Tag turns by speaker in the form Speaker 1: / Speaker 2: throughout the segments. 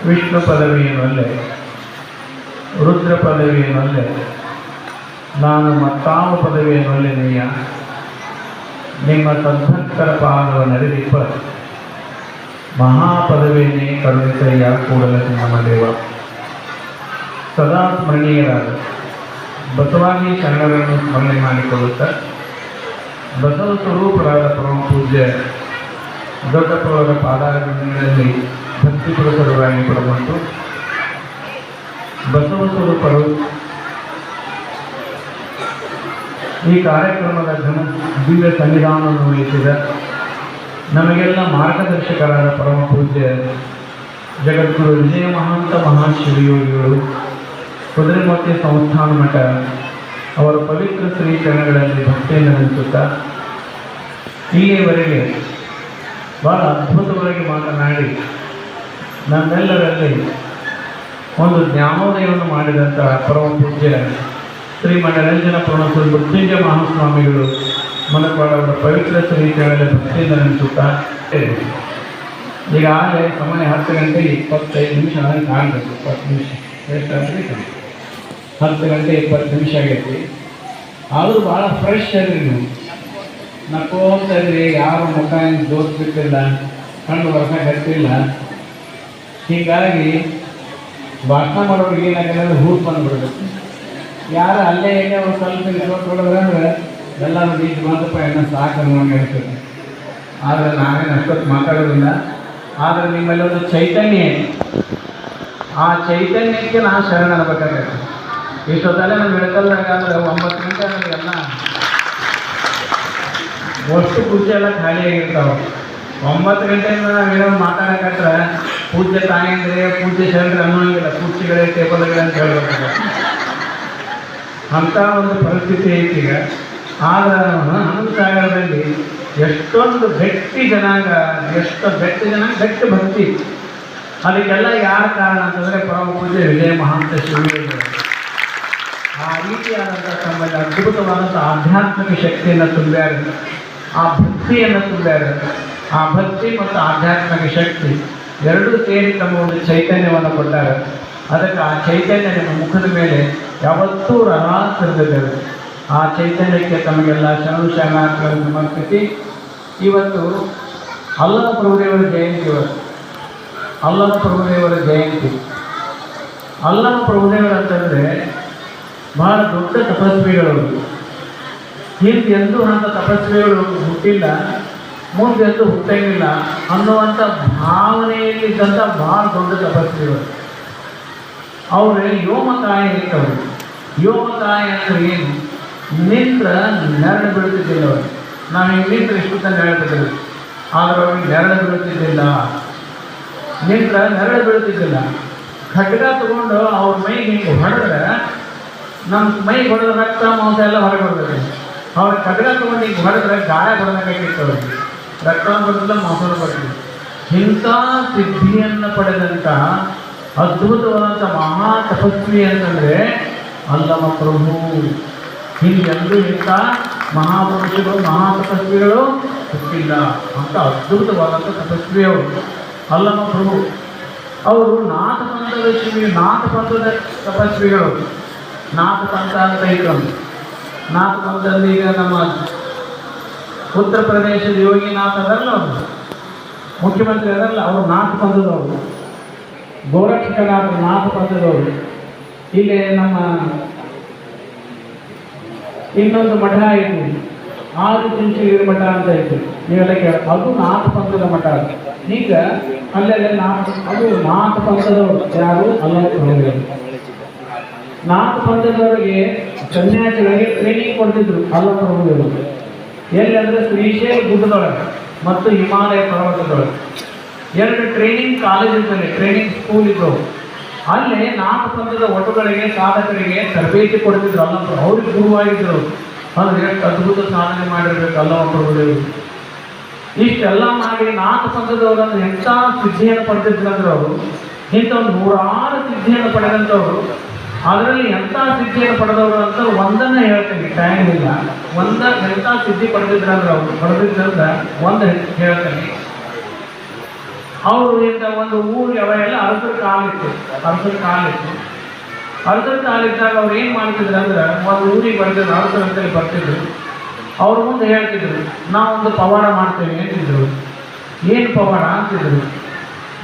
Speaker 1: ವಿಷ್ಣು ಪದವಿಯನ್ನೊಲ್ಲೆ ರುದ್ರ ಪದವಿಯನ್ನೊಲ್ಲೆ ನಾನು ಮತ್ತಾವ ಪದವಿಯನ್ನೊಲ್ಲೆನೆಯ ನಿಮ್ಮ ಸದ್ಭಕ್ತರ ಪಾದವ ನಡೆದಿಪ್ಪ ಮಹಾಪದವಿಯನ್ನೇ ಕರುಣಿಸಯ್ಯ ಕೂಡಲ ನಮ್ಮ ದೇವ. ಸದಾ ಸ್ಮರಣೀಯರಾದ ಬಸವಾದಿ ಶರಣರನ್ನು ಸ್ಮರಣೆ ಮಾಡಿಕೊಳ್ಳುತ್ತಾ ಬಸವ ಸ್ವರೂಪರಾದ ಪರಮ ಪೂಜ್ಯ ದೊಡ್ಡಪ್ಪರವರ ಪಾದಾರಗಳಲ್ಲಿ ಭಕ್ತಿಪುರಸರವಾಗಿ ಪಡೆದುಕೊಂಡು ಬಸವ ಸ್ವರೂಪರು ಈ ಕಾರ್ಯಕ್ರಮದ ದಿವ್ಯ ಸಂವಿಧಾನವನ್ನು ವಹಿಸಿದ ನಮಗೆಲ್ಲ ಮಾರ್ಗದರ್ಶಕರಾದ ಪರಮ ಪೂಜ್ಯ ಜಗದ್ಗುರು ವಿಜಯ ಮಹಾಂತ ಮಹಾಶಿವಯೋಗಿಗಳು ಕುದುರೆಮೂರ್ತಿ ಸಂಸ್ಥಾನ ಮಠ ಅವರ ಪವಿತ್ರ ಶ್ರೀಚರಣಗಳಲ್ಲಿ ಭಕ್ತಿಯನ್ನು ನೆನೆಸುತ್ತಾ ಇಲ್ಲಿಯವರೆಗೆ ಬಹಳ ಅದ್ಭುತವಾಗಿ ಮಾತನಾಡಿ ನಮ್ಮೆಲ್ಲರಲ್ಲಿ ಒಂದು ಜ್ಞಾನೋದಯವನ್ನು ಮಾಡಿದಂಥ ಪರಮ ಪೂಜ್ಯ ಶ್ರೀ ಮನರಂಜನ ಪೂರ್ಣಶ್ರೀ ಮೃತ್ಯುಂಜಯ ಮಹಾಸ್ವಾಮಿಗಳು ಮನಪಾಡ ಅವರ ಪವಿತ್ರ ಶ್ರೀಚರಣದಲ್ಲಿ ಭಕ್ತಿಯಿಂದ ನೆನೆಸುತ್ತಾ ಈಗಾಗಲೇ ಸಮಯ 10 ಗಂಟೆ 25 ನಿಮಿಷ ಕಾಣಬೇಕು. 20 ನಿಮಿಷ ಎಷ್ಟಾಗಲಿ 10 ಗಂಟೆ 20 ನಿಮಿಷ ಆಗೈತಿ. ಆದರೂ ಭಾಳ ಫ್ರೆಶ್ ಅದ್ರಿ ನೀವು ನಕ್ಕೋತಾ ಇದ್ರಿ. ಯಾರು ಮುಖ ಏನು ಜೋಡಿಸ್ಬಿಟ್ಟಿಲ್ಲ, ಕಣ್ಣು ವರ್ಷ ಗಟ್ಟಿಲ್ಲ. ಹೀಗಾಗಿ ಭಾಷಣ ಮಾಡೋರಿಗೆ ಏನಾಗಲ್ಲ ಹೂವು ಬಂದುಬಿಡ್ಬೇಕು. ಯಾರು ಅಲ್ಲೇ ಏನೇ ಒಂದು ಸ್ವಲ್ಪ ಇಟ್ಕೊಟ್ಬಿಡೋದ್ರೆ ಅಂದ್ರೆ ಎಲ್ಲರೂ ಬೀಚ್ ಬಂದಪ್ಪ ಏನೋ ಸಾಕು ಅನ್ನೋಂಗೆ ಹೇಳ್ತದೆ. ಆದರೆ ನಾವೇನು ಅಷ್ಟೊತ್ತು ಮಾತಾಡೋದಿಲ್ಲ. ಆದರೆ ನಿಮ್ಮಲ್ಲಿ ಒಂದು ಚೈತನ್ಯ, ಆ ಚೈತನ್ಯಕ್ಕೆ ನಾನು ಶರಣ ಅನ್ಬೇಕಾಗತ್ತೆ. ಇಷ್ಟೊತ್ತಲ್ಲೇ ನಾವು ಇಳ್ಕಲ್ದಾಗ ಅಂದರೆ 9 ಗಂಟೆ ನಮಗೆಲ್ಲ ಅಷ್ಟು ಪೂಜೆ ಎಲ್ಲ ಖಾಲಿಯಾಗಿರ್ತಾವೆ. 9 ಗಂಟೆಯಿಂದ ನಾವೇನೋ ಮಾತಾಡಕತ್ರ ಪೂಜೆ ತಾಯಂದ್ರೆ ಪೂಜೆ ಶರಣರು ಅನ್ನೋಂಗಿಲ್ಲ. ಕುರ್ಚಿಗಳೇ ಟೇಬಲ್ಗಳೇ ಅಂತ ಹೇಳ್ಬೇಕಾಗತ್ತೆ. ಅಂಥ ಒಂದು ಪರಿಸ್ಥಿತಿ ಐತಿ ಈಗ. ಆದರೆ ಹನುಮಸಾಗರದಲ್ಲಿ ಎಷ್ಟೊಂದು ಗಟ್ಟಿ ಜನಾಂಗ, ಎಷ್ಟು ಗಟ್ಟಿ ಜನಾಂಗ, ಗಟ್ಟಿ ಭಕ್ತಿ. ಅದಕ್ಕೆಲ್ಲ ಯಾರು ಕಾರಣ ಅಂತಂದರೆ ಪರಮ ಪೂಜ್ಯ ವಿಜಯ ಮಹಾಂತ ಶಿವಯೋಗಿಗಳು. ಆ ರೀತಿಯಾದಂಥ ತಮ್ಮಲ್ಲಿ ಅದ್ಭುತವಾದಂಥ ಆಧ್ಯಾತ್ಮಿಕ ಶಕ್ತಿಯನ್ನು ತುಂಬ್ಯಾರ, ಆ ಭಕ್ತಿಯನ್ನು ತುಂಬ್ಯಾರ. ಆ ಭಕ್ತಿ ಮತ್ತು ಆಧ್ಯಾತ್ಮಿಕ ಶಕ್ತಿ ಎರಡೂ ಸೇರಿ ತಮ್ಮ ಒಂದು ಚೈತನ್ಯವನ್ನು ಕೊಟ್ಟಾರೆ. ಅದಕ್ಕೆ ಆ ಚೈತನ್ಯ ನಿಮ್ಮ ಮುಖದ ಮೇಲೆ ಯಾವತ್ತೂ ರಹಾಸಿರ್ತದೆ. ಆ ಚೈತನ್ಯಕ್ಕೆ ತಮಗೆಲ್ಲ ಶರಣಾರ್ಥಿಗಳನ್ನು ಸಮರ್ಪಿಸಿ ಇವತ್ತು ಅಲ್ಲಮ ಪ್ರಭುದೇವರ ಜಯಂತಿ. ಇವತ್ತು ಅಲ್ಲಮ ಪ್ರಭುದೇವರ ಜಯಂತಿ. ಅಲ್ಲಮ ಪ್ರಭುದೇವರು ಅಂತಂದರೆ ಬಹಳ ದೊಡ್ಡ ತಪಸ್ವಿಗಳು. ಹಿಂದೆ ಎಂದೂ ಅಂಥ ತಪಸ್ವಿಗಳು ಹುಟ್ಟಿಲ್ಲ, ಮುಂದೆಂದೂ ಹುಟ್ಟಂಗಿಲ್ಲ ಅನ್ನುವಂಥ ಭಾವನೆಯಲ್ಲಿದ್ದಂಥ ಭಾಳ ದೊಡ್ಡ ತಪಸ್ವಿಗಳು. ಅವರು ಯೋಮಕಾಯ ಇರ್ತವರು. ಯೋಮಕಾಯ ಅಂದರೆ ಏನು? ನಿಂತ್ರ ನೆರಳು ಬೀಳುತ್ತಿದ್ದಿಲ್ಲ ಅವರು. ನಾವು ಹಿಂಗೆ ನಿಂತ್ರ ಇಷ್ಟು ನೆರಳು ಬಿಟ್ಟಿದ್ವಿ, ಆದರೆ ಅವ್ರಿಗೆ ನೆರಳು ಬೀಳುತ್ತಿದ್ದಿಲ್ಲ. ನಿಂತ್ರ ನೆರಳು ಬೀಳುತ್ತಿದ್ದಿಲ್ಲ. ಖಡ್ಗ ತಗೊಂಡು ಅವ್ರ ಮೈಗೆ ಹಿಂಗೆ ಹೊಡೆದ್ರೆ ನಮ್ಮ ಮೈಗೆ ಹೊಡೆದ ರಕ್ತ ಮಾಂಸ ಎಲ್ಲ ಹೊರಗೆ ಬರ್ತದೆ. ಅವ್ರ ಖಡ್ಗ ತಗೊಂಡು ಹಿಂಗೆ ಹೊಡೆದ್ರೆ ಗಾಯ ಬರಬೇಕಾಗಿತ್ತು. ಅವ್ರಿಗೆ ರಕ್ತ ಬರೋದಿಲ್ಲ, ಮಾಂಸನೂ ಬರ್ತದೆ. ಇಂಥ ಸಿದ್ಧಿಯನ್ನು ಪಡೆದಂಥ ಅದ್ಭುತವಾದಂಥ ಮಹಾ ತಪಸ್ವಿ ಅಂತಂದರೆ ಅಲ್ಲಮ ಪ್ರಭು. ಹಿಂಗೆಂದೂ ಇಂಥ ಮಹಾಪುರುಷರು ಮಹಾತಪಸ್ವಿಗಳು ಹುಟ್ಟಿಲ್ಲ. ಅಂತ ಅದ್ಭುತವಾದಂಥ ತಪಸ್ವಿಯವರು ಅಲ್ಲಮ ಪ್ರಭು. ಅವರು ನಾಥ ಪಂಥದ ತಪಸ್ವಿಗಳು. ನಾಥ ಪಂಥ ಅಂತ ಇದ್ರು. ನಾಥ ಪಂಥದಲ್ಲಿ ಈಗ ನಮ್ಮ ಉತ್ತರ ಪ್ರದೇಶದ ಯೋಗಿನಾಥ್ ಅದರಲ್ಲ, ಅವರು ಮುಖ್ಯಮಂತ್ರಿ ಅದರಲ್ಲ, ಅವರು ನಾಥ ಪಂಥದವರು. ಗೋರಕ್ಷಕನಾಥ ನಾಥ ಪಂಥದವರು. ಇಲ್ಲಿ ನಮ್ಮ ಇನ್ನೊಂದು ಮಠ ಆಯಿತು, ಆದಿಚುಂಚನಗಿರಿ ಮಠ ಅಂತ ಇತ್ತು, ನೀವೆಲ್ಲ ಕೇಳ, ಅದು ನಾಥ ಪಂಥದ ಮಠ. ಈಗ ಅಲ್ಲೆಲ್ಲ ಅದು ನಾಥ ಪಂಥದವರು. ಯಾರು? ಅಲ್ಲಮ ಪ್ರಭುದೇವರು. ನಾಥ ಪಂಥದವರಿಗೆ ಸನ್ಯಾಸಿಗಳಿಗೆ ಟ್ರೈನಿಂಗ್ ಕೊಡ್ತಿದ್ರು ಅಲ್ಲಮ ಪ್ರಭುದೇವರು. ಎಲ್ಲಿ ಅಂದರೆ ಶ್ರೀಶೈಲ ಗುಡ್ಡದೊಳಗೆ ಮತ್ತು ಹಿಮಾಲಯ ಪರ್ವತದೊಳಗೆ 2 ಟ್ರೈನಿಂಗ್ ಕಾಲೇಜ್ ಇರ್ತದೆ, ಟ್ರೈನಿಂಗ್ ಸ್ಕೂಲ್ ಇದ್ದವು. ಅಲ್ಲೇ ನಾಥ ಪಂಥದ ಒಟುಗಳಿಗೆ, ಸಾಧಕರಿಗೆ ತರಬೇತಿ ಕೊಡ್ತಿದ್ರು ಅಲ್ಲಮ ಪ್ರಭು. ಅವ್ರಿಗೆ ಗುರುವಾಗಿದ್ದರು. ಅಂದರೆ ಎಷ್ಟು ಅದ್ಭುತ ಸಾಧನೆ ಮಾಡಿರ್ಬೇಕು ಅಲ್ಲಮ ಪ್ರಭುದೇವರು. ಇಷ್ಟೆಲ್ಲ ಮಾಡಿ ನಾಥ ಪಂಥದವರು ಅಂದ್ರೆ ಎಂಥ ಸಿದ್ಧಿಯನ್ನು ಪಡೆದಿದ್ರು ಅಂದ್ರೆ ಅವರು ಇಂಥ 106 ಸಿದ್ಧಿಯನ್ನು ಪಡೆದಂಥವ್ರು. ಅದರಲ್ಲಿ ಎಂಥ ಸಿದ್ಧಿಯನ್ನು ಪಡೆದವರು ಅಂತ ಒಂದನ್ನು ಹೇಳ್ತೀನಿ, ಟೈಮ್ ಇಲ್ಲ. ಎಂಥ ಸಿದ್ಧಿ ಪಡೆದಿದ್ರಂದ್ರೆ ಅವರು ಪಡೆದಿದ್ರಂದ್ರೆ ಒಂದು ಹೇಳ್ತೀನಿ. ಅವರು ಇಂಥ ಒಂದು ಊರಿಗೆ ಅವೆಲ್ಲ ಅರಸರ ಕಾಲಿತ್ತು. ಅರಸರ ಕಾಲಿದ್ದಾಗ ಅವ್ರು ಏನು ಮಾಡ್ತಿದ್ರು ಅಂದ್ರೆ, ಒಂದು ಊರಿಗೆ ಬರ್ತಿದ್ರು, ಅರಸರ ಅಂತೇಳಿ ಬರ್ತಿದ್ರು. ಅವ್ರ ಮುಂದೆ ಹೇಳ್ತಿದ್ರು, ನಾವೊಂದು ಪವಾಡ ಮಾಡ್ತೇವೆ ಅಂತಿದ್ರು. ಏನು ಪವಾಡ ಅಂತಿದ್ರು,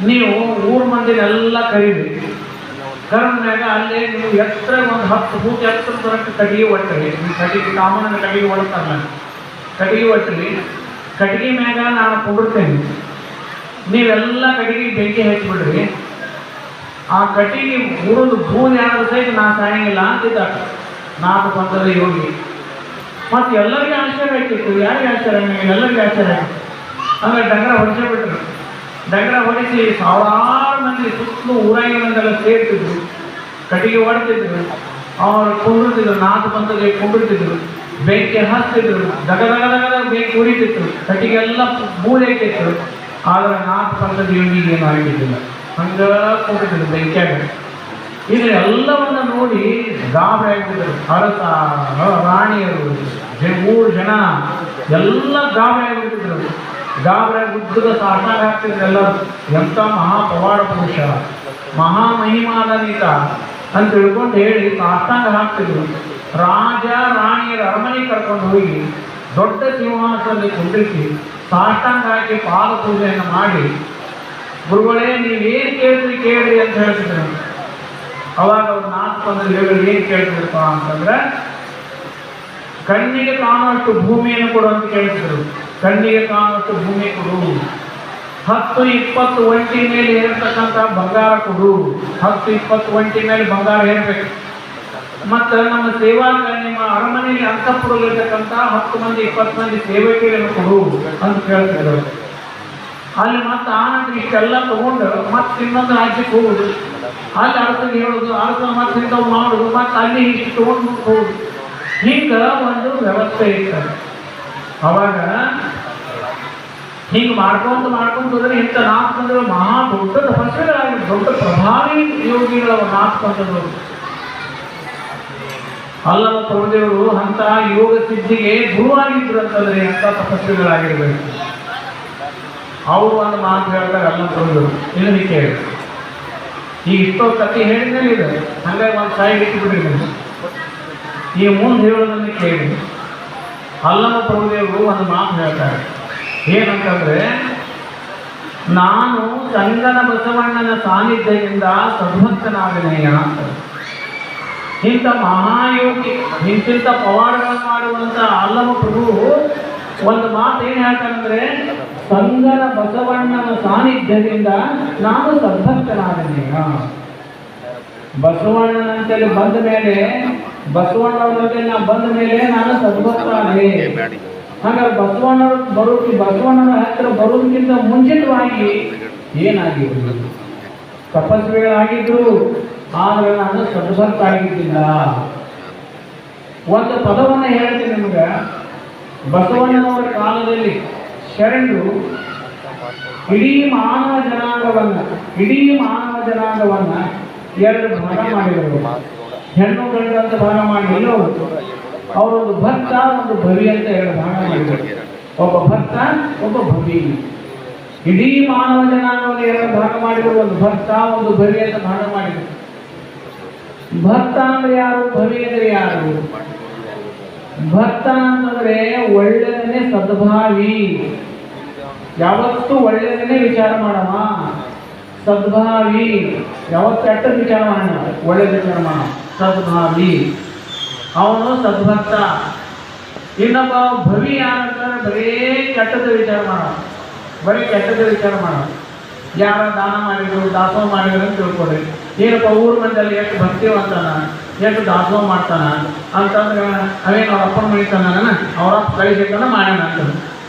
Speaker 1: ನೀವು ಊರ ಮಂದಿನೆಲ್ಲ ಕರೀರಿ, ಕರೆದ್ಮ್ಯಾಗ ಅಲ್ಲೇ ನೀವು ಎತ್ತರ ಒಂದು 10 ಫೂಟ್ ಎತ್ತರ ತನಕ ಕಟ್ಟಿಗೆ ಒಟ್ಟರಿ. ಕಟ್ಟಿಗೆ ಕಾಮನ ಕಟ್ಟಿಗೆ ಒಡ್ತಾರಲ್ಲ, ಕಟ್ಟಿಗೆ ಒಟ್ಟರಿ. ಕಟ್ಟಿಗೆ ಮ್ಯಾಗ ನಾನು ಕುಂಡಿರ್ತೇನೆ, ನೀವೆಲ್ಲ ಕಟ್ಟಿಗೆ ಬೆಂಕಿ ಹಚ್ಚಿಬಿಡ್ರಿ. ಆ ಕಟ್ಟಿಗೆ ಉರಿದು ಬೂದಿ ಆದ ಸಹಿತ ನಾ ಸಾಯಂಗಿಲ್ಲ ಅಂತಿದ್ದ 4 ಪಂಥದ ಯೋಗಿ. ಮತ್ತು ಎಲ್ಲರಿಗೂ ಆಶ್ಚರ್ಯ ಆಗ್ತಿತ್ತು. ಯಾರಿಗೆ ಆಶ್ಚರ್ಯ? ಎಲ್ಲರಿಗೂ ಆಶ್ಚರ್ಯ ಆಗಿತ್ತು. ಆಮೇಲೆ ಡಂಗರ ಹೊಡಿಸೇ ಬಿಟ್ರು. ಡಂಗರ ಹೊಡಿಸಿ ಸಾವಿರಾರು ಮಂದಿ ಸುತ್ತಲೂ ಊರಾಗಿನಂದೆಲ್ಲ ಸೇರ್ತಿದ್ರು, ಕಟ್ಟಿಗೆ ಹೊಡ್ತಿದ್ರು, ಅವ್ರು ಕುಂಡಿರ್ತಿದ್ರು, 4 ಪಂಥದಲ್ಲಿ ಕುಂಡಿರ್ತಿದ್ರು, ಬೆಂಕಿ ಹಚ್ತಿದ್ರು, ದಗದಗದಾಗ ಬೆಂಕಿ ಉರಿತಿತ್ತು, ಕಟ್ಟಿಗೆಲ್ಲ ಬೂದಿ ಹಾಕಿತ್ತು. ಆದರೆ 4 ಪಂಥದ ಯೋಗಿಗೆ ಏನು ಆಗಿದ್ದಿಲ್ಲ, ಹಂಗ ಕುಂಡಿರ್ತಿದ್ರು ಬೆಂಕಿಯಾಗ. ಇದು ಎಲ್ಲವನ್ನ ನೋಡಿ ಗಾಬರಿ ಆಗ್ತಿದ್ರು. ಅರಸ, ರಾಣಿಯರು, ಊರು ಜನ ಎಲ್ಲ ಗಾಬರಿ ಆಗಿಬಿಟ್ಟಿದ್ರು. ಗಾಬರಿಯಾಗಿ ಉದ್ದದ ಸಾಷ್ಟಾಂಗ ಹಾಕ್ತಿದ್ರು ಎಲ್ಲರೂ. ಎಂಥ ಮಹಾಪವಾಡ ಪುರುಷ, ಮಹಾಮಹಿಮಾನ್ವಿತ ಅಂತ ತಿಳ್ಕೊಂಡು ಹೇಳಿ ಸಾಷ್ಟಾಂಗ ಹಾಕ್ತಿದ್ರು. ರಾಜ ರಾಣಿಯರ ಅರಮನೆ ಕರ್ಕೊಂಡು ಹೋಗಿ ದೊಡ್ಡ ಸಿಂಹಾಸನದಲ್ಲಿ ಕುಂಡಿರಿಸಿ ಸಾಷ್ಟಾಂಗ ಹಾಕಿ ಪಾದ ಪೂಜೆಯನ್ನು ಮಾಡಿ, ಗುರುಗಳೇ ನೀವೇನು ಕೇಳ್ರಿ ಅಂತ ಹೇಳ್ತಿದ್ರು. ಅವಾಗ ಅವ್ರು 4 ಪಂಥದ ಯೋಗಿಗಳು ಏನು ಕೇಳ್ತಿದ್ರಪ್ಪ ಅಂತಂದ್ರೆ, ಕಣ್ಣಿಗೆ ಕಾಣುವಷ್ಟು ಭೂಮಿಯನ್ನು ಕೊಡು ಅಂತ ಕೇಳ್ತಿದ್ರು. ಕಣ್ಣಿಗೆ ಕಾಣುವಷ್ಟು ಭೂಮಿ ಕೊಡು, 10-20 ಒಂಟಿ ಮೇಲೆ ಏರ್ತಕ್ಕಂಥ ಬಂಗಾರ ಕೊಡು, 10-20 ಒಂಟಿ ಮೇಲೆ ಬಂಗಾರ ಏರ್ಬೇಕು. ಮತ್ತು ನಮ್ಮ ನಿಮ್ಮ ಅರಮನೆಯಲ್ಲಿ ಅಂತಃಪುರದಲ್ಲಿರ್ತಕ್ಕಂಥ 10 ಮಂದಿ 20 ಮಂದಿ ಸೇವಕಿಯನ್ನು ಕೊಡು ಅಂತ ಕೇಳ್ತಿದ್ರು. ಅಲ್ಲಿ ಮತ್ತೆ ಆನಂತರ ಇಷ್ಟೆಲ್ಲ ತಗೊಂಡು ಮತ್ತೆ ಇನ್ನೊಂದು ರಾಜ್ಯಕ್ಕೆ ಹೋಗುದು, ಅಲ್ಲಿ ಅರಸನಿಗೆ ಹೇಳೋದು, ಅರಸನ ಮತ್ತೆ ಇಂಥವು ಮಾಡೋದು, ಮತ್ತೆ ಅಲ್ಲಿ ಇಷ್ಟು ತಗೊಂಡು ಹೋಗುದು. ಹಿಂಗೆ ಒಂದು ವ್ಯವಸ್ಥೆ ಇರ್ತದೆ. ಅವಾಗ ಹಿಂಗೆ ಮಾಡ್ಕೊಂಡು ಹೋದ್ರೆ ಇಂಥ 4 ಪಂಥಗಳು ಮಹಾ ದೊಡ್ಡ ತಪಸ್ವಿಗಳಾಗಿ ದೊಡ್ಡ ಪ್ರಭಾವಿ ಯೋಗಿಗಳ 4 ಪಂಥದವರು. ಅಲ್ಲವ ಪ್ರಭುದೇವರು ಅಂತ ಯೋಗ ಸಿದ್ಧಿಗೆ ಗುರುವಾಗಿದ್ರು ಅಂತಂದ್ರೆ ಎಂಥ ತಪಸ್ವಿಗಳಾಗಿರ್ಬೇಕು. ಅವರು ಒಂದು ಮಾತು ಹೇಳ್ತಾರೆ ಅಲ್ಲ ಪ್ರಭುದೇವರು, ಇಲ್ಲಿ ಕೇಳಿ. ಈಗ ಇಷ್ಟೋ ಕಥೆ ಹೇಳಿದ್ಮೇಲೆ ಇದೆ, ಹಂಗಾಗಿ ಒಂದು ಸಾಯಿಗೆ ಇಟ್ಟುಬಿಡ್ರಿ ನೀವು. ಈ ಮುಂದೆ ಹೇಳೋದನ್ನು ಕೇಳಿ. ಅಲ್ಲಮ ಪ್ರಭುದೇವರು ಒಂದು ಮಾತು ಹೇಳ್ತಾರೆ, ಏನಂತಂದ್ರೆ, ನಾನು ಸಂಗನ ಬಸವಣ್ಣನ ಸಾನ್ನಿಧ್ಯದಿಂದ ಸದ್ಭಕ್ತನಾಗನೆಯ ಅಂತ. ಇಂಥ ಮಹಾಯೋಗಿ, ಇಂತಿಂಥ ಪವಾಡಗಳನ್ನು ಮಾಡುವಂಥ ಅಲ್ಲಮ ಪ್ರಭು ಒಂದು ಮಾತು ಏನು ಹೇಳ್ತಾರಂದ್ರೆ, ಸಂಗನ ಬಸವಣ್ಣನ ಸಾನ್ನಿಧ್ಯದಿಂದ ನಾನು ಸದ್ಭಕ್ತನಾಗನೆಯ. ಬಸವಣ್ಣನಂತೇಳಿ ಬಂದ ಮೇಲೆ, ಬಸವಣ್ಣವ್ರಲ್ಲಿ ನಾ ಬಂದ ಮೇಲೆ ನಾನು ಸದ್ಭಕ್ತನಾದೆ. ಹಾಗಾಗಿ ಬಸವಣ್ಣನ ಹತ್ತಿರ ಬರೋದಕ್ಕಿಂತ ಮುಂಚಿತವಾಗಿ ಏನಾಗಿದ್ರು, ತಪಸ್ವಿಗಳಾಗಿದ್ರು, ಆದರೆ ನಾನು ಸದ್ಭಕ್ತ ಆಗಿದ್ದಿಲ್ಲ. ಒಂದು ಪದವನ್ನು ಹೇಳ್ತೀನಿ ನಿಮ್ಗೆ. ಬಸವಣ್ಣನವರ ಕಾಲದಲ್ಲಿ ಶರಣರು ಇಡೀ ಮಾನವ ಜನಾಂಗವನ್ನು 2 ಭಾಗ ಮಾಡಿದರು. ಹೆಣ್ಣು ಗಂಡು ಅಂತ ಭಾಗ ಮಾಡಿ ಅವರೊಂದು ಭಕ್ತ, ಒಂದು ಭವಿ ಅಂತ 2 ಭಾಗ ಮಾಡಿದರು. ಒಬ್ಬ ಭಕ್ತ, ಒಬ್ಬ ಭವಿ. ಇಡೀ ಮಾನವ ಜನಾಂಗವನ್ನು 2 ಭಾಗ ಮಾಡಿದರು. ಒಂದು ಭಕ್ತ, ಒಂದು ಭವಿ ಅಂತ ಭಾಗ ಮಾಡಿದರು. ಭಕ್ತ ಅಂದ್ರೆ ಯಾರು, ಭವಿ ಅಂದ್ರೆ ಯಾರು? ಭಕ್ತ ಅಂತಂದ್ರೆ ಒಳ್ಳೆಯದನ್ನೇ ಸದ್ಭಾವಿ, ಯಾವತ್ತೂ ಒಳ್ಳೆಯದನ್ನೇ ವಿಚಾರ ಮಾಡವ. ಸದ್ಭಾವಿ ಯಾವತ್ತು ಕೆಟ್ಟದ ವಿಚಾರ ಮಾಡೋಣ, ಒಳ್ಳೆಯದ ವಿಚಾರ ಮಾಡೋಣ. ಸದ್ಭಾವಿ ಅವನು ಸದ್ಭಕ್ತ. ಇನ್ನೊಬ್ಬ ಭವಿ ಯಾರಂತಾರೆ, ಬರೀ ಕೆಟ್ಟದ ವಿಚಾರ ಮಾಡೋಣ, ಬರೀ ಕೆಟ್ಟದ ವಿಚಾರ ಮಾಡೋಣ. ಯಾರ ದಾನ ಮಾಡಿದ್ರು, ದಾಸೋಹ ಮಾಡಿದ್ರು ಅಂತ ತಿಳ್ಕೊಡ್ರಿ. ಏನಪ್ಪ ಊರ ಮಂದಿಯಲ್ಲಿ ಎಷ್ಟು ಭಕ್ತಿವಂತಾನ, ಎಷ್ಟು ದಾಸೋಹ ಮಾಡ್ತಾನ ಅಂತಂದ್ರೆ, ಅವೇನು ಅವ್ರ ಅಪ್ಪನ ಮಣಿತಾನ, ಅವ್ರಪ್ಪ ಕಳಿಸಿದ್ದಾನ ಮಾಡ್ಯಾನ ಅಂತಂದು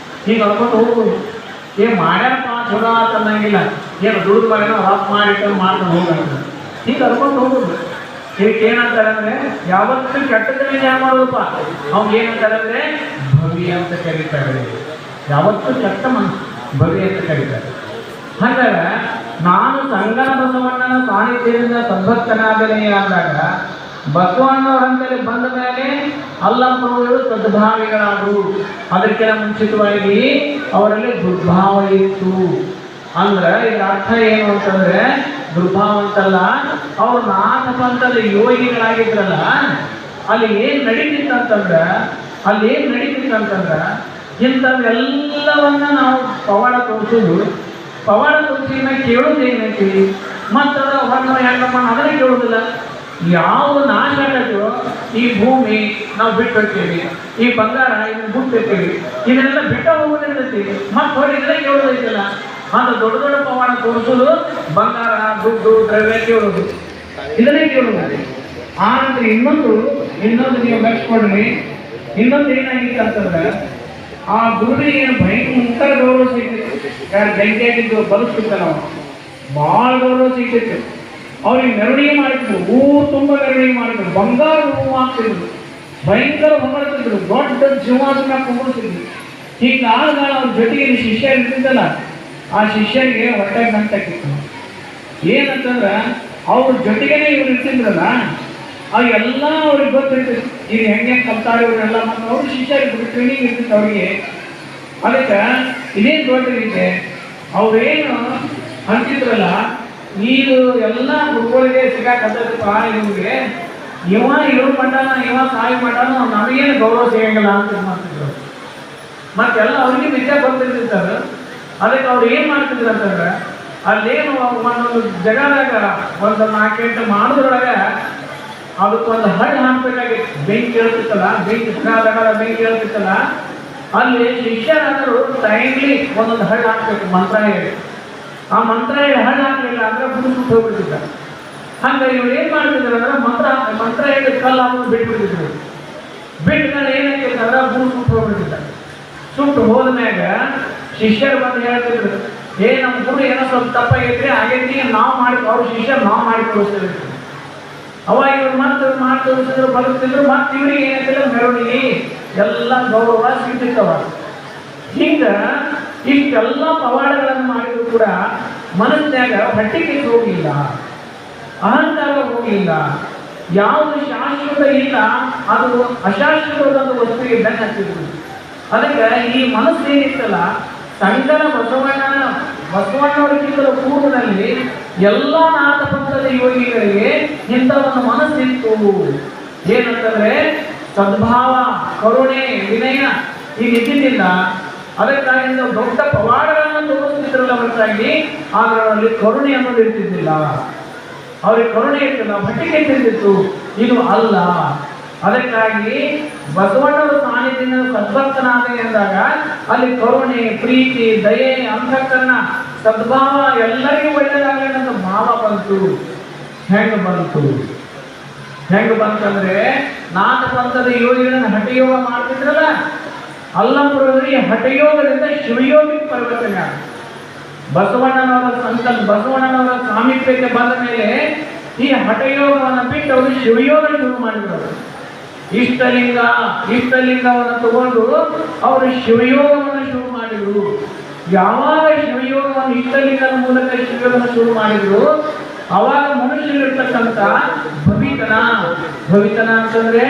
Speaker 1: ಈಗ ಅನ್ಕೊಂಡು ಹೋಗ್ಬೋದು. ಮಾಡ್ಯಾರಪ್ಪ ಚಲೋ ಅಂತಂದಂಗಿಲ್ಲ, ಏನು ದುಡ್ಡು ಮಾಡ್ಯಾನ ಅವ್ರ ಅಪ್ಪ ಮಾಡಿಟ್ಟು ಮಾಡ್ಕೊಂಡು ಹೋಗಂತ ಹಿಂಗೆ ಅನ್ಕೊಂಡು ಹೋಗೋದು. ಇದಕ್ಕೆ ಏನಂತಾರೆ ಅಂದರೆ, ಯಾವತ್ತೂ ಕೆಟ್ಟದನ್ನೇ ವಿಚಾರ ಮಾಡೋದಪ್ಪ. ಅವ್ನು ಏನಂತಾರೆ ಅಂದರೆ ಭವಿ ಅಂತ ಕರೀತಾರೆ. ಯಾವತ್ತೂ ಕೆಟ್ಟ ಮನಸ್ಸು ಭವಿ ಅಂತ ಕರೀತಾರೆ. ಹಾಗಾದ್ರೆ ನಾನು ಸಂಗನ ಬಸವಣ್ಣನ ಸಾನ್ನಿಧ್ಯದಿಂದ ಸದ್ಭಕ್ತನಾಗಲೇ ಅಂದಾಗ, ಬಸವಣ್ಣವರಂತಲ್ಲಿ ಬಂದ ಮೇಲೆ ಅಲ್ಲಮ ಪ್ರಭುಗಳು ಸದ್ಭಾವಿಗಳಾದರು. ಅದಕ್ಕೆಲ್ಲ ಮುಂಚಿತವಾಗಿ ಅವರಲ್ಲಿ ದುರ್ಭಾವ ಇತ್ತು. ಅಂದ್ರೆ ಇದರ ಅರ್ಥ ಏನು ಅಂತಂದ್ರೆ ದುರ್ಭಾವ ಅಂತಲ್ಲ, ಅವ್ರು ನಾಥ ಪಂಥದ ಯೋಗಿಗಳಾಗಿದ್ರಲ್ಲ, ಅಲ್ಲಿ ಏನ್ ನಡೀತಿತ್ತಂತಂದ್ರ ಇಂಥವೆಲ್ಲವನ್ನ ನಾವು ಪವಾಡ ತೋರಿಸೋದು, ಪವಾಡ ತೋರಿಸಿನ ಕೇಳೋದು ಏನೈತಿ, ಮತ್ತದ ಹೊರನ ಹೆಂಗಪ್ಪ ಅದನ್ನೇ ಕೇಳೋದಿಲ್ಲ. ಯಾವ ನಾಶ ಆಗತ್ತೋ ಈ ಭೂಮಿ ನಾವು ಬಿಟ್ಟಿರ್ತೀವಿ, ಈ ಬಂಗಾರ ಇದನ್ನ ಬಿಟ್ಟಿರ್ತೀವಿ, ಇದನ್ನೆಲ್ಲ ಬಿಟ್ಟ ಹೋಗೋದಿರ್ತೈತಿ, ಮತ್ತೆ ಹೊರ ಇದನ್ನೇ ಕೇಳೋದೈತಲ್ಲ. ಅಂದ್ರೆ ದೊಡ್ಡ ದೊಡ್ಡ ಪವಾಡ ತೋರಿಸೋದು ಬಂಗಾರ, ದುಡ್ಡು, ದ್ರವ್ಯ ಕೇಳೋದು, ಇದನ್ನೇ ಕೇಳೋದು. ಆ ನಂತರ ಇನ್ನೊಂದು ನೀವು ಬೆಳೆಸ್ಕೊಡ್ರಿ. ಇನ್ನೊಂದು ಏನಾಗಿತ್ತು ಅಂತಂದ್ರೆ ಆ ಗುರುವಿಗೆ ಏನು ಭಯಂಕರ ಗೌರವ ಸಿಗ್ತಿತ್ತು. ಯಾರು ಬೆಂಕಿಯಾಗಿದ್ದು ಬದುಕ್ತಿದ್ದ ನಾವು ಭಾಳ ಗೌರವ ಸಿಗ್ತಿತ್ತು. ಅವ್ರಿಗೆ ಮೆರವಣಿಗೆ ಮಾಡ್ತಿದ್ರು, ಊರು ತುಂಬ ಮೆರವಣಿಗೆ ಮಾಡಿದ್ರು, ಬಂಗಾರ ಹೂವು ಹಾಕ್ತಿದ್ರು, ಭಯಂಕರ ಹೊಗಳಿದ್ರು, ದೊಡ್ಡ ಸಿಂಹಾಸನ ಕುಂಬಿಡ್ತಿದ್ರು. ಹೀಗಾದಾಗ ಅವ್ರ ಜೊತೆಗೆ ಶಿಷ್ಯ ಇರ್ತಿದ್ದಲ್ಲ, ಆ ಶಿಷ್ಯರಿಗೆ ಹೊಟ್ಟೆ ಗಂಟಾಕಿತ್ತು. ಏನಂತಂದ್ರ ಅವ್ರ ಜೊತೆಗೇನೆ ಇವ್ರು ಇರ್ತಿದ್ರಲ್ಲ, ಅವೆಲ್ಲ ಅವ್ರಿಗೆ ಗೊತ್ತಿರ್ತೈತಿ, ಈಗ ಹೆಂಗೆ ಕಲ್ತಾರೆ ಇವರೆಲ್ಲ. ಮತ್ತು ಅವ್ರ ಶಿಷ್ಯರಿಗೆ ಟ್ರೈನಿಂಗ್ ಇರ್ತಿತ್ತು ಅವ್ರಿಗೆ. ಅದಕ್ಕೆ ಇದೇನು ದೊಡ್ಡ ರೀತಿ ಅವ್ರೇನು ಅಂತಿದ್ರಲ್ಲ, ನೀವು ಎಲ್ಲ ಗುರುಗಳಿಗೆ ಸಿಗಾಕತ್ತಪ್ಪ, ಇವ್ರಿಗೆ ಇವ್ರ ಮಠನ ಇವ ಸಾಯಿ ಮಠನ ನಮಗೇನು ಗೌರವ ಸಿಗಂಗಿಲ್ಲ ಅಂತ ಮಾಡ್ತಿದ್ರು. ಮತ್ತೆಲ್ಲ ಅವ್ರಿಗೆ ವಿದ್ಯೆ ಬರ್ತಿರ್ತಿರ್ತಾರೆ. ಅದಕ್ಕೆ ಅವ್ರು ಏನು ಮಾಡ್ತಿದ್ರು ಅಂತಂದ್ರೆ, ಅಲ್ಲೇನು ಒಂದೊಂದು ಜಗದಾಗ ಒಂದು 4 ಗಂಟೆ ಮಾಡೋದ್ರೊಳಗೆ ಅದಕ್ಕೊಂದು ಹಳ್ಳಿ ಹಾಕ್ಬೇಕಾಗಿತ್ತು. ಬೆಂಕಿ ಹೇಳ್ತಿತ್ತಲ್ಲ, ಬೆಂಕಿ ಹೇಳ್ತಿತ್ತಲ್ಲ, ಅಲ್ಲಿ ಶಿಷ್ಯರಾದರೂ ಟೈಮ್ಲಿ ಒಂದೊಂದು ಹಳ್ಳಿ ಹಾಕ್ಬೇಕು ಮಂತ್ರ ಹೇಳಿ. ಆ ಮಂತ್ರ ಹೇಳಿ ಹಳ್ಳಿ ಹಾಕಲಿಲ್ಲ ಅಂದ್ರೆ ಬಿಡಿಸ್ಬಿಟ್ಟು ಹೋಗ್ಬಿಡ್ತಿದ್ದ. ಹಂಗೆ ಇವ್ರು ಏನು ಮಾಡ್ತಿದ್ರು ಅಂದ್ರೆ ಮಂತ್ರ ಹೇಳಿ ಕಲ್ಲು ಹಾಕೋದು ಬಿಟ್ಬಿಡ್ತಿದ್ರು. ಬಿಟ್ಟಮೇಲೆ ಏನಾಗ್ತಿರ್ತಂದ್ರೆ ಬಿಡಿಸ್ಬಿಟ್ಟು ಹೋಗ್ಬಿಡ್ತಿದ್ದ. ಸುಟ್ಟು ಹೋದ್ಮ್ಯಾಗ ಶಿಷ್ಯರು ಬಂದು ಹೇಳ್ತಿದ್ರು, ನಮ್ಮ ಗುರು ಏನೋ ಸ್ವಲ್ಪ ತಪ್ಪಾಗೈತ್ರಿ, ಆಗೈತಿ, ನಾವು ಮಾಡಿ ಅವ್ರ ಶಿಷ್ಯರು ನಾವು ಮಾಡಿ ತೋರಿಸ್ತೀವಿ. ಅವಾಗ ಇವ್ರು ಮತ್ತೆ ಮಾಡಿ ತೋರಿಸಿದ್ರು, ಬದುಕ್ತಿದ್ರು. ಮತ್ತೆ ಇವ್ರಿಗೆ ಏನಂತಿಲ್ಲ ಮೆರವಣಿಗೆ ಎಲ್ಲ ಗೌರವ ಸಿಗ್ತಿತ್ತವ. ಹಿಂಗ ಇಷ್ಟೆಲ್ಲ ಪವಾಡಗಳನ್ನು ಮಾಡಿದ್ರು ಕೂಡ ಮನಸ್ಸಿನಾಗ ಹೊಟ್ಟಿಗೆ ಹೋಗಿಲ್ಲ, ಅಹಂಕಾರ ಹೋಗಿಲ್ಲ. ಯಾವುದು ಶಾಶ್ವತ ಇಲ್ಲ ಅದು ಅಶಾಶ್ವತವಾದ ವಸ್ತುವಿಗೆ ಬೆನ್ನ ಹತ್ತಿದ್ರು. ಅದಕ್ಕೆ ಈ ಮನಸ್ಸು ಏನಿತ್ತಲ್ಲ, ಸಂಗನ ಬಸವಣ್ಣವರಿಗಿಂತ ಪೂರ್ವದಲ್ಲಿ ಎಲ್ಲ ನಾಥ ಪಂಥದ ಯೋಗಿಗಳಿಗೆ ಇಂಥ ಒಂದು ಮನಸ್ಸಿತ್ತು. ಏನಂತಂದ್ರೆ ಸದ್ಭಾವ, ಕರುಣೆ, ವಿನಯ ಈಗ ಇದ್ದಿದ್ದಿಲ್ಲ. ಅದಕ್ಕಾಗಿ ದೊಡ್ಡ ಪವಾಡಗಳನ್ನು ತೋರಿಸ್ತಿದ್ರಲ್ಲ ಹೊರತಾಗಿ ಅದರಲ್ಲಿ ಕರುಣೆ ಅನ್ನೋದು ಇರ್ತಿದ್ದಿಲ್ಲ. ಅವ್ರಿಗೆ ಕರುಣೆ ಇರ್ತಿಲ್ಲ, ಹೊಟ್ಟಿಗೆ ತಿಂದಿತ್ತು. ಇದು ಅಲ್ಲ. ಅದಕ್ಕಾಗಿ ಬಸವಣ್ಣವರ ಸಾನ್ನಿಧ್ಯದ ಸದ್ಭಕ್ತನಾದೆ ಎಂದಾಗ ಅಲ್ಲಿ ಕರುಣೆ, ಪ್ರೀತಿ, ದಯೆ, ಅಂತಃಕರಣ, ಸದ್ಭಾವ, ಎಲ್ಲರಿಗೂ ಒಳ್ಳೆಯದಾಗಲಿ ಅಂತ ಭಾವ ಬಂತು. ಹೆಂಗ ಬಂತಂದ್ರೆ ನಾಥ ಪಂಥದ ಯೋಗಿಗಳನ್ನು ಹಠಯೋಗ ಮಾಡ್ತಿದ್ರಲ್ಲ, ಅಲ್ಲಂಪುರದಲ್ಲಿ ಹಠಯೋಗದಿಂದ ಶಿವಯೋಗಿಗೆ ಪರಿವರ್ತನೆ ಆಗ. ಬಸವಣ್ಣನವರ ಸಾಮೀಪ್ಯತೆ ಬಂದ ಮೇಲೆ ಈ ಹಠಯೋಗವನ್ನು ಬಿಟ್ಟು ಅವರು ಶಿವಯೋಗ ಶುರು ಮಾಡಿದ್ರು. ಇಷ್ಟಲಿಂಗವನ್ನು ತಗೊಂಡು ಅವರು ಶಿವಯೋಗವನ್ನು ಶುರು ಮಾಡಿದ್ರು. ಯಾವಾಗ ಶಿವಯೋಗವನ್ನು ಇಷ್ಟಲಿಂಗದ ಮೂಲಕ ಶಿವಯೋಗವನ್ನು ಶುರು ಮಾಡಿದ್ರು, ಅವಾಗ ಮನುಷ್ಯನಿರ್ತಕ್ಕಂಥ ಭವಿತನ ಅಂತಂದ್ರೆ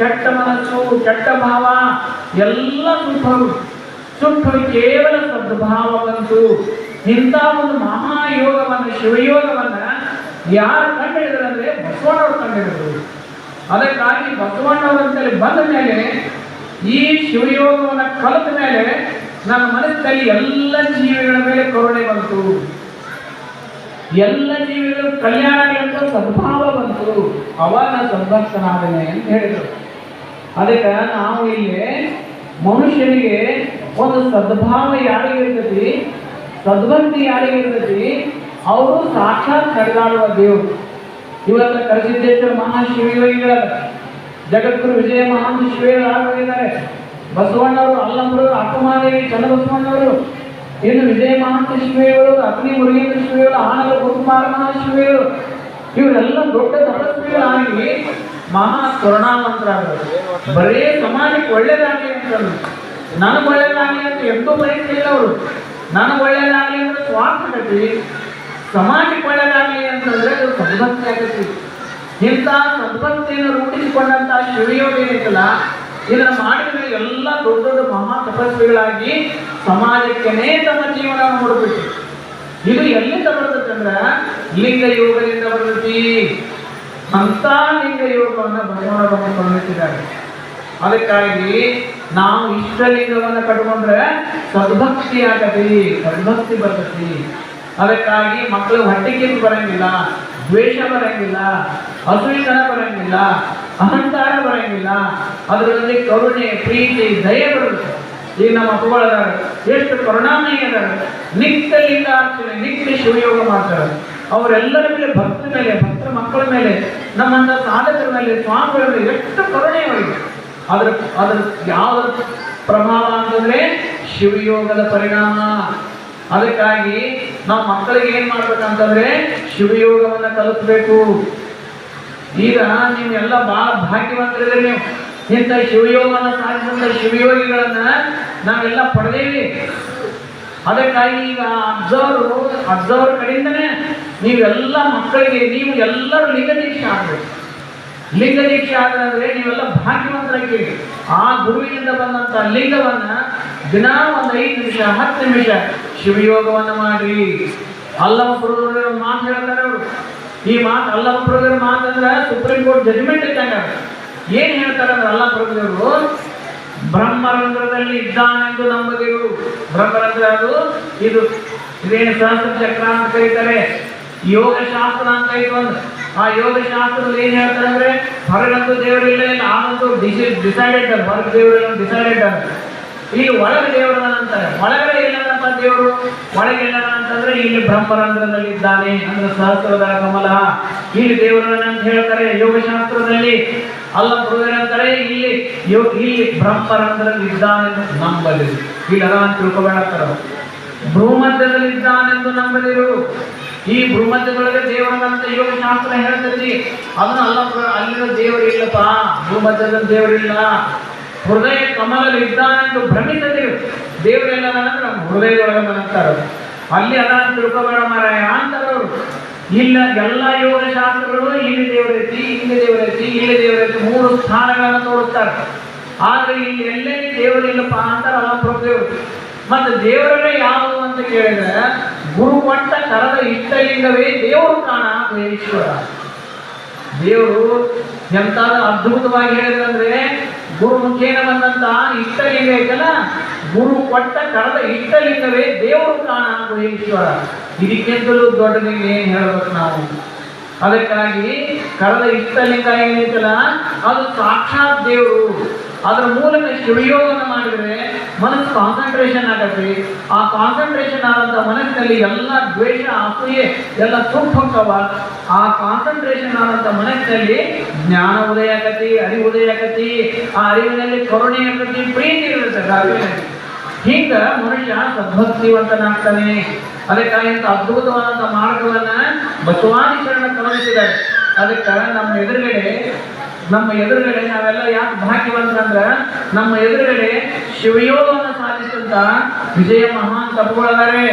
Speaker 1: ಕೆಟ್ಟ ಮನಸ್ಸು, ಕೆಟ್ಟ ಭಾವ ಎಲ್ಲ ಸುಟ್ಟು ಕೇವಲ ಸದ್ಭಾವ ಬಂತು. ಇಂಥ ಒಂದು ಮಹಾಯೋಗವನ್ನು, ಶಿವಯೋಗವನ್ನ ಯಾರು ಕಂಡುಹಿಡಿದ್ರಂದ್ರೆ ಬಸವಣ್ಣವರು ಕಂಡುಹಿಡಿದ್ರು. ಅದಕ್ಕಾಗಿ ಬಸವಣ್ಣವರಂತಲ್ಲಿ ಬಂದ ಮೇಲೆ, ಈ ಶಿವಯೋಗವನ್ನು ಕಲಿತ ಮೇಲೆ ನನ್ನ ಮನಸ್ಸಲ್ಲಿ ಎಲ್ಲ ಜೀವಿಗಳ ಮೇಲೆ ಕರುಣೆ ಬಂತು, ಎಲ್ಲ ಜೀವಿಗಳು ಕಲ್ಯಾಣ ಅಂತ ಸದ್ಭಾವ ಬಂತು. ಅವಾಗ ಸದ್ಭಕ್ತನಾದನೆ ಅಂತ ಹೇಳಿದರು. ಅದಕ್ಕೆ ನಾವು ಇಲ್ಲಿ ಮನುಷ್ಯನಿಗೆ ಒಂದು ಸದ್ಭಾವ ಯಾರಿಗಿರ್ತೈತಿ, ಸದ್ಭಕ್ತಿ ಯಾರಿಗಿರ್ತೈತಿ, ಅವರು ಸಾಕ್ಷಾತ್ ನಡೆದಾಡುವ ದೇವರು. ಇವತ್ತ ಕರಸಿದ್ದೇಶ್ವರ ಮಹಾಶಿವಯೋಗಿಗಳ ಜಗದ್ಗುರು ವಿಜಯ ಮಹಾಂತ ಶಿವಯೋಗಿದ್ದಾರೆ. ಬಸವಣ್ಣವರು, ಅಲ್ಲಂಬರವರು, ಅಕ್ಕಮಹಾದೇವಿ, ಚನ್ನಬಸವಣ್ಣವರು, ಇನ್ನು ವಿಜಯ ಮಹಾಂತ ಶಿವಯೋಗಿಗಳು, ಅಗ್ನಿ ಮುರುಗೇಂದ್ರ ಶಿವಯೋಗಿಗಳು, ಆನಂದ ಕುಮಾರ ಮಹಾಶಿವಯೋಗಿಗಳು, ಇವರೆಲ್ಲ ದೊಡ್ಡ ತಪಸ್ವಿಗಳಾಗಿ ಮಹಾ ಕರುಣಾವಂತರಾದರು. ಬರೇ ಸಮಾಜಕ್ಕೆ ಒಳ್ಳೇದಾಗಲಿ ಅಂತಂದ್ರು, ನನಗೆ ಒಳ್ಳೇದಾಗಲಿ ಅಂತ ಎಂದೂ ಬಯಸಲಿಲ್ಲ ಅವರು. ನನಗೆ ಒಳ್ಳೇದಾಗಲಿ ಅಂದ್ರೆ ಸ್ವಾರ್ಥ ಆಗತಿ, ಸಮಾಜಕ್ಕೆ ಒಳ್ಳೇದಾಗಲಿ ಅಂತಂದ್ರೆ ಅದು ಸದ್ಭಕ್ತಿ ಆಗತಿ. ಇಂಥ ಸದ್ಭಕ್ತಿಯನ್ನು ರೂಢಿಸಿಕೊಂಡಂಥ ಶಿವಯೋಗ ಏನಿತ್ತಲ್ಲ, ಇದನ್ನು ಮಾಡಿದ ಎಲ್ಲ ದೊಡ್ಡ ದೊಡ್ಡ ಮಹಾ ತಪಸ್ವಿಗಳಾಗಿ ಸಮಾಜಕ್ಕೇನೆ ತಮ್ಮ ಜೀವನವನ್ನು ಮುಡಿಬಿಟ್ಟು ಇದು ಎಲ್ಲಿಂದ ಬರ್ತದೆ ಅಂದ್ರೆ ಲಿಂಗ ಯೋಗದಿಂದ ಬರ್ತೈತಿ. ಅಂತ ಲಿಂಗ ಯೋಗವನ್ನು ಭಗವಾನ್ ಕರುಣಿಸಿದ್ದಾರೆ. ಅದಕ್ಕಾಗಿ ನಾವು ಇಷ್ಟಲಿಂಗವನ್ನು ಕಟ್ಕೊಂಡ್ರೆ ಸದ್ಭಕ್ತಿ ಆಗತಿ, ಸದ್ಭಕ್ತಿ ಬರ್ತತಿ. ಅದಕ್ಕಾಗಿ ಮಕ್ಕಳು ಹೊಟ್ಟೆಗಿಂತ ಬರಂಗಿಲ್ಲ, ದ್ವೇಷ ಬರಂಗಿಲ್ಲ, ಅಸೂಯಿತನ ಬರಂಗಿಲ್ಲ, ಅಹಂಕಾರ ಬರಂಗಿಲ್ಲ. ಅದರಲ್ಲಿ ಕರುಣೆ, ಪ್ರೀತಿ, ದಯೆ ಬರುತ್ತೆ. ಈಗ ನಮ್ಮ ಅಪ್ಪಗಳದಾರ ಎಷ್ಟು ಕರುಣಾಮಯಿ ಅದಾರ, ನಿತ್ಯ ಲಿಂಗಾರ್ಚನೆ, ನಿತ್ಯ ಶಿವಯೋಗ ಮಾಡ್ತಾರೆ. ಅವರೆಲ್ಲರ ಮೇಲೆ, ಭಕ್ತರ ಮೇಲೆ, ಭಕ್ತರ ಮಕ್ಕಳ ಮೇಲೆ, ನಮ್ಮಂತ ಸಾಧಕರ ಮೇಲೆ, ಸ್ವಾಮಿಗಳ ಮೇಲೆ ಎಷ್ಟು ಕರುಣೆ ಅವರಿಗೆ. ಅದ್ರ ಯಾವ ಪ್ರಭಾವ ಅಂತಂದ್ರೆ ಶಿವಯೋಗದ ಪರಿಣಾಮ. ಅದಕ್ಕಾಗಿ ನಾವು ಮಕ್ಕಳಿಗೆ ಏನ್ ಮಾಡ್ಬೇಕಂತಂದ್ರೆ ಶಿವಯೋಗವನ್ನ ಕಲಿಸ್ಬೇಕು. ಈಗ ನೀವೆಲ್ಲ ಬಹಳ ಭಾಗ್ಯವಂತರಿದ್ರೆ ನೀವು ಇಂಥ ಶಿವಯೋಗವನ್ನು ಸಾಧಿಸಿದ ಶಿವಯೋಗಿಗಳನ್ನ ನಾವೆಲ್ಲ ಪಡೆದೇವಿ. ಅದಕ್ಕಾಗಿ ಈಗ ಅಜ್ಜವ್ರ ಕಡೆಯಿಂದನೇ ನೀವೆಲ್ಲ ಮಕ್ಕಳಿಗೆ ನೀವು ಎಲ್ಲರೂ ಲಿಂಗ ದೀಕ್ಷೆ ಆಗ್ಬೇಕು. ಲಿಂಗ ದೀಕ್ಷೆ ಆದ್ರೆ ನೀವೆಲ್ಲ ಭಾಗ್ಯವಂತರಾಗಿ ಆ ಗುರುವಿನಿಂದ ಬಂದಂತ ಲಿಂಗವನ್ನ ದಿನ ಒಂದು 5 ನಿಮಿಷ 10 ನಿಮಿಷ ಶಿವಯೋಗವನ್ನ ಮಾಡಿ. ಅಲ್ಲಮ ಪ್ರಭುದೇವರು ಮಾತು ಹೇಳ್ತಾರೆ. ಅವರು ಈ ಮಾತು ಅಲ್ಲಮ ಪ್ರಭುದೇವ್ರ ಮಾತಂದ್ರೆ ಸುಪ್ರೀಂ ಕೋರ್ಟ್ ಜಡ್ಜ್ಮೆಂಟ್ ಇದ್ದಂಗ. ಏನ್ ಹೇಳ್ತಾರೆ ಅಂದ್ರೆ ಅಲ್ಲಮ ಪ್ರಭುದೇವರು ಬ್ರಹ್ಮರಂಧ್ರದಲ್ಲಿ ಇದ್ದಾನೆಂದು ನಂಬದಿರು. ಬ್ರಹ್ಮರಂಧ್ರ ಅದು ಇದೇನು ಸಹಸ್ರ ಚಕ್ರ ಅಂತ ಕರೀತಾರೆ. ಯೋಗ ಶಾಸ್ತ್ರ ಅಂತ ಇತ್ತು ಅಂದ್ರೆ ಆ ಯೋಗ ಶಾಸ್ತ್ರದಲ್ಲಿ ಏನ್ ಹೇಳ್ತಾರೆ ಅಂದ್ರೆ ಹೊರಗಂತೂ ದೇವರಿಲ್ಲ, ಇಲ್ಲ ಆಗೊಂದು ಡಿಸೈಡೆಡ್ ಅಲ್ಲ, ಹೊರಗೆ ದೇವರಿಲ್ಲ ಡಿಸೈಡೆಡ್ ಅಲ್ಲ. ಇಲ್ಲಿ ಒಳಗೆ ದೇವರ ಅಂತಾರೆ. ಒಳಗಡೆ ಇಲ್ಲದಪ್ಪ ದೇವರು, ಒಳಗೆ ಇಲ್ಲ ಅಂತಂದ್ರೆ ಇಲ್ಲಿ ಬ್ರಹ್ಮರಂಧ್ರದಲ್ಲಿ ಇದ್ದಾನೆ ಅಂದ್ರೆ ಸಹಸ್ರದ ಕಮಲ, ಇಲ್ಲಿ ದೇವರನ್ನ ಅಂತ ಹೇಳ್ತಾರೆ ಯೋಗ ಶಾಸ್ತ್ರದಲ್ಲಿ. ಅಲ್ಲ ಅಂತಾರೆ ಇಲ್ಲಿ ಬ್ರಹ್ಮರಂಧ್ರದಲ್ಲಿ ಇದ್ದಾನೆಂದು ನಂಬಲಿರು. ಇಲ್ಲಿ ಅದ ಅಂತ ತಿಳ್ಕೊಬೇಡತ್ತಾರ. ಭೂಮಧ್ಯದಲ್ಲಿ ಇದ್ದಾನೆಂದು ನಂಬಲಿರು. ಈ ಭೂಮಧ್ಯದೊಳಗೆ ದೇವರನ್ನಂತ ಯೋಗ ಶಾಸ್ತ್ರ ಹೇಳ್ತೈತಿ. ಅದನ್ನ ಅಲ್ಲಿರೋ ದೇವರು ಇಲ್ಲಪ್ಪ, ಭೂಮಧ್ಯದಲ್ಲಿ ದೇವರಿಲ್ಲ, ಹೃದಯ ಕಮಲಲ್ಲಿ ಇದ್ದಾನೆಂದು ಭ್ರಮಿಸದಿರು. ದೇವರೆಲ್ಲ ಅಂದ್ರೆ ನಮ್ಮ ಹೃದಯದೊಳಗೆ ಅಂತಾರೆ. ಅಲ್ಲಿ ಅದ ತಿಳ್ಕೊಬೇಡ ಮಾರಾಯ ಅಂತಾರವರು. ಇಲ್ಲ ಎಲ್ಲ ಯೋಗ ಶಾಸ್ತ್ರಗಳು ಇಲ್ಲಿ ದೇವರೈತಿ, ಇಲ್ಲಿ ದೇವರೈತಿ, ಇಲ್ಲಿ ದೇವರೈತಿ 3 ಸ್ಥಾನಗಳನ್ನು ತೋರಿಸ್ತಾರೆ. ಆದ್ರೆ ಇಲ್ಲಿ ಎಲ್ಲೆಲ್ಲಿ ದೇವರಿಲ್ಲಪ್ಪ ಅಂತಾರಲ್ಲ ಪ್ರಭುದೇವರು. ಮತ್ತೆ ದೇವರನ್ನೇ ಯಾವುದು ಅಂತ ಕೇಳಿದ್ರೆ ಗುರು ಕೊಟ್ಟ ಕರದ ಇಷ್ಟಲಿಂಗವೇ ದೇವರು ಕಾಣ ಈಶ್ವರ. ದೇವರು ಎಂತಾದ ಅದ್ಭುತವಾಗಿ ಹೇಳಿದ್ರಂದ್ರೆ ಗುರು ಮುಖೇನ ಬಂದಂತ ಇಷ್ಟಲಿಂಗ ಐತಲ್ಲ, ಗುರು ಕೊಟ್ಟ ಕರದ ಇಷ್ಟಲಿಂಗವೇ ದೇವರು ಕಾಣ ಈಶ್ವರ. ಇದಕ್ಕಿಂತಲೂ ದೊಡ್ಡಲಿಂಗ ಏನ್ ಹೇಳ್ಬೇಕು ನಾವು? ಅದಕ್ಕಾಗಿ ಕರದ ಇಷ್ಟಲಿಂಗ ಏನೈತಲ್ಲ ಅದು ಸಾಕ್ಷಾತ್ ದೇವರು. ಅದರ ಮೂಲಕ ಶಿವಯೋಗವನ್ನು ಮಾಡಿದರೆ ಮನಸ್ಸು ಕಾನ್ಸಂಟ್ರೇಷನ್ ಆಗತ್ತೆ. ಆ ಕಾನ್ಸಂಟ್ರೇಷನ್ ಆದಂಥ ಮನಸ್ಸಿನಲ್ಲಿ ಎಲ್ಲ ದ್ವೇಷ, ಅಸೂಯೆ ಎಲ್ಲ ಹೋಗ್ತಾವ. ಆ ಕಾನ್ಸಂಟ್ರೇಷನ್ ಆದಂಥ ಮನಸ್ಸಿನಲ್ಲಿ ಜ್ಞಾನ ಉದಯ ಆಗತಿ, ಅರಿವು ಉದಯ ಆಗತಿ. ಆ ಅರಿವಿನಲ್ಲಿ ಕರುಣೆ ಆಗತಿ, ಪ್ರೀತಿ ಇರುತ್ತೆ. ಹಿಂಗ ಮನುಷ್ಯ ಸದ್ಭಕ್ತಿವಂತನಾಗ್ತಾನೆ. ಅದಕ್ಕಾಗಿ ಇಂಥ ಅದ್ಭುತವಾದಂಥ ಮಾರ್ಗವನ್ನ ಬಸವಾದಿ ಶರಣ ಕರುಣಿಸಿದ್ದಾರೆ. ಅದಕ್ಕೆ ನಮ್ಮ ಎದುರುಗಡೆ ನಾವೆಲ್ಲ ಯಾಕೆ ಭಾಗ್ಯವಂತಂದ್ರೆ ನಮ್ಮ ಎದುರುಗಡೆ ಶಿವಯೋಗವನ್ನು ಸಾಧಿಸಿದಂತ ವಿಜಯ ಮಹಾನ್ ತಪುಗಳಿದ್ದಾರೆ.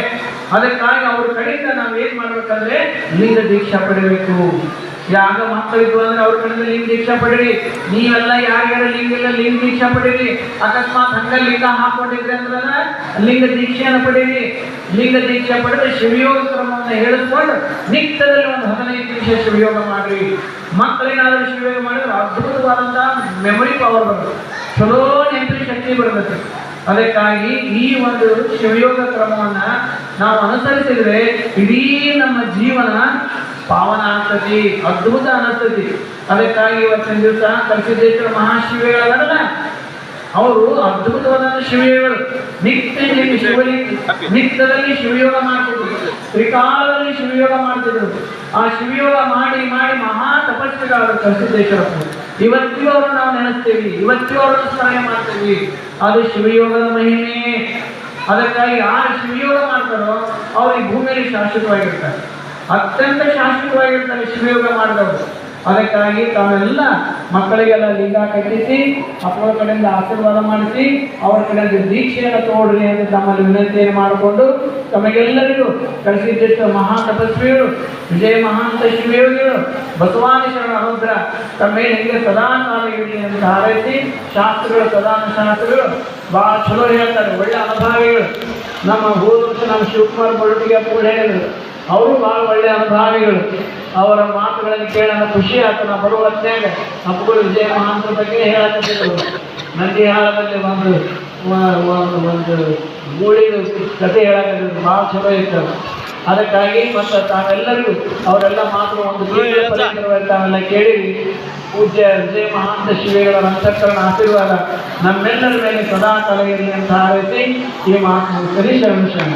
Speaker 1: ಅದಕ್ಕಾಗಿ ಅವ್ರ ಕಡೆಯಿಂದ ನಾವು ಏನ್ ಮಾಡ್ಬೇಕಂದ್ರೆ ಲಿಂಗ ದೀಕ್ಷಾ ಪಡಿಬೇಕು. ಯಾಗ ಮಕ್ಕಳಿದ್ದು ಅಂದ್ರೆ ಅವ್ರ ಕಡೆಯಿಂದ ಲಿಂಗ ದೀಕ್ಷಾ ಪಡೀರಿ. ನೀವೆಲ್ಲ ಯಾರ್ಯಾರ ಲಿಂಗ ಇಲ್ಲ ಲಿಂಗ ದೀಕ್ಷಾ ಪಡೀರಿ. ಅಕಸ್ಮಾತ್ ಹಂಗ ಲಿಂಗ ಹಾಕೊಂಡಿದ್ರಿ ಅಂದ್ರೆ ಲಿಂಗ ದೀಕ್ಷೆಯನ್ನು ಪಡೀರಿ. ಲಿಂಗ ದೀಕ್ಷೆ ಪಡೆದ್ರೆ ಶಿವಯೋಗ ಕ್ರಮವನ್ನು ಹೇಳಿಸ್ಕೊಂಡು ನಿತ್ಯದಲ್ಲಿ ಒಂದು 15 ನಿಮಿಷ ಶಿವಯೋಗ ಮಾಡ್ರಿ. ಮಕ್ಕಳೇನಾದ್ರೂ ಶಿವಯೋಗ ಮಾಡಿದ್ರೆ ಅದ್ಭುತವಾದಂತಹ ಮೆಮೊರಿ ಪವರ್ ಬರುತ್ತೆ, ಚಲೋ ನೆನಪಿನ ಶಕ್ತಿ ಬರ್ತದೆ. ಅದಕ್ಕಾಗಿ ಈ ಒಂದು ಶಿವಯೋಗ ಕ್ರಮವನ್ನ ನಾವು ಅನುಸರಿಸಿದ್ರೆ ಇಡೀ ನಮ್ಮ ಜೀವನ ಪಾವನ ಆಗ್ತತಿ, ಅದ್ಭುತ ಅನಿಸ್ತತಿ. ಅದಕ್ಕಾಗಿ ಇವತ್ತಿನ ದಿವಸ ಕಲಿಸಿದ್ದೇಶ್ವರ ಮಹಾಶಿವಗಳಲ್ಲ, ಅವರು ಅದ್ಭುತವಾದ ಶಿವಯೋಗಗಳು. ನಿತ್ಯದಲ್ಲಿ ಶಿವಯೋಗ ಮಾಡ್ತಿದ್ರು, ತ್ರಿಕಾಲದಲ್ಲಿ ಶಿವಯೋಗ ಮಾಡ್ತಿದ್ರು. ಆ ಶಿವಯೋಗ ಮಾಡಿ ಮಾಡಿ ಮಹಾ ತಪಸ್ವಿಗಳಾದ ಕಲಿಸಿದ್ದೇಶ್ವರಪ್ಪು. ಇವತ್ತಿಗೂ ಅವ್ರನ್ನ ನಾವು ನೆನೆಸ್ತೀವಿ, ಇವತ್ತಿಗೂ ಅವ್ರನ್ನ ಸ್ಮರಣೆ ಮಾಡ್ತೀವಿ. ಅದು ಶಿವಯೋಗದ ಮಹಿಮೆ. ಅದಕ್ಕಾಗಿ ಯಾರು ಶಿವಯೋಗ ಮಾಡ್ತಾರೋ ಅವ್ರಿಗೆ ಭೂಮಿಯಲ್ಲಿ ಶಾಶ್ವತವಾಗಿರ್ತಾರೆ, ಅತ್ಯಂತ ಶಾಶ್ವತವಾಗಿರ್ತಾರೆ ಶಿವಯೋಗ ಮಾಡಿದವರು. ಅದಕ್ಕಾಗಿ ತಾವೆಲ್ಲ ಮಕ್ಕಳಿಗೆಲ್ಲ ಲಿಂಗ ಕಟ್ಟಿಸಿ ಮಕ್ಕಳ ಕಡೆಯಿಂದ ಆಶೀರ್ವಾದ ಮಾಡಿಸಿ ಅವರ ಕಡೆಯಿಂದ ದೀಕ್ಷೆಯನ್ನು ತೋಡ್ರಿ ಅಂತ ತಮ್ಮಲ್ಲಿ ವಿನಂತಿಯನ್ನು ಮಾಡಿಕೊಂಡು ತಮಗೆಲ್ಲರಿಗೂ ಕಳಿಸಿದ್ದ ಮಹಾ ತಪಸ್ವಿಗಳು ವಿಜಯ ಮಹಾಂತ ಶಿವಯೋಗಿಗಳು ಬಸವಾದೀಶ್ವರನ ಅನುಗ್ರಹ ತಮ್ಮ ಮೇಲೆ ಹಿಂಗೆ ಸದಾ ಕಾಲ ಇರಲಿ ಅಂತ ಹಾರೈಸಿ ಶಾಸ್ತ್ರಗಳು ಸದಾನ ಶಾಸ್ತ್ರಗಳು ಭಾಳ ಚಲೋ ಹೇಳ್ತಾರೆ, ಒಳ್ಳೆ ಅನುಭಾವಿಗಳು. ನಮ್ಮ ಹೋದ ವರ್ಷ ನಮ್ಮ ಶಿವಕುಮಾರ್ ಬೊರಟಿಗೆ ಕೂಡ ಹೇಳಿದರು, ಅವರು ಭಾಳ ಒಳ್ಳೆಯ ಅನುಭಾವಿಗಳು. ಅವರ ಮಾತುಗಳನ್ನು ಕೇಳೋಣ ಖುಷಿ ಆಯ್ತು. ನಾವು ಬರುವ ಹೊತ್ನ್ಯಾಗ ಹಬ್ಬಗಳು ವಿಜಯ ಮಹಾಂತರ ಬಗ್ಗೆ ಹೇಳಕತ್ತಿದ್ರು. ನಂದಿಹಾಳದಲ್ಲಿ ಒಂದು ಗೂಳಿ ಕಥೆ ಹೇಳಕತ್ತಿದ್ರು, ಭಾಳ ಚಲೋ ಇತ್ತು. ಅದಕ್ಕಾಗಿ ಮತ್ತು ತಾವೆಲ್ಲರಿಗೂ ಅವರೆಲ್ಲ ಮಾತು ಒಂದು ತಾವೆಲ್ಲ ಕೇಳಿರಿ. ಪೂಜ್ಯ ವಿಜಯ ಮಹಾಂತ ಶಿವಿಗಳ ಅಂತಃಕರಣ ಆಶೀರ್ವಾದ ನಮ್ಮೆಲ್ಲರ ಮೇಲೆ ಸದಾ ಕಾಲ ಇರಲಿ ಅಂತ ಹಾರೈಸಿ ಈ ಮಾತು ಸರಿ ಶರಣ.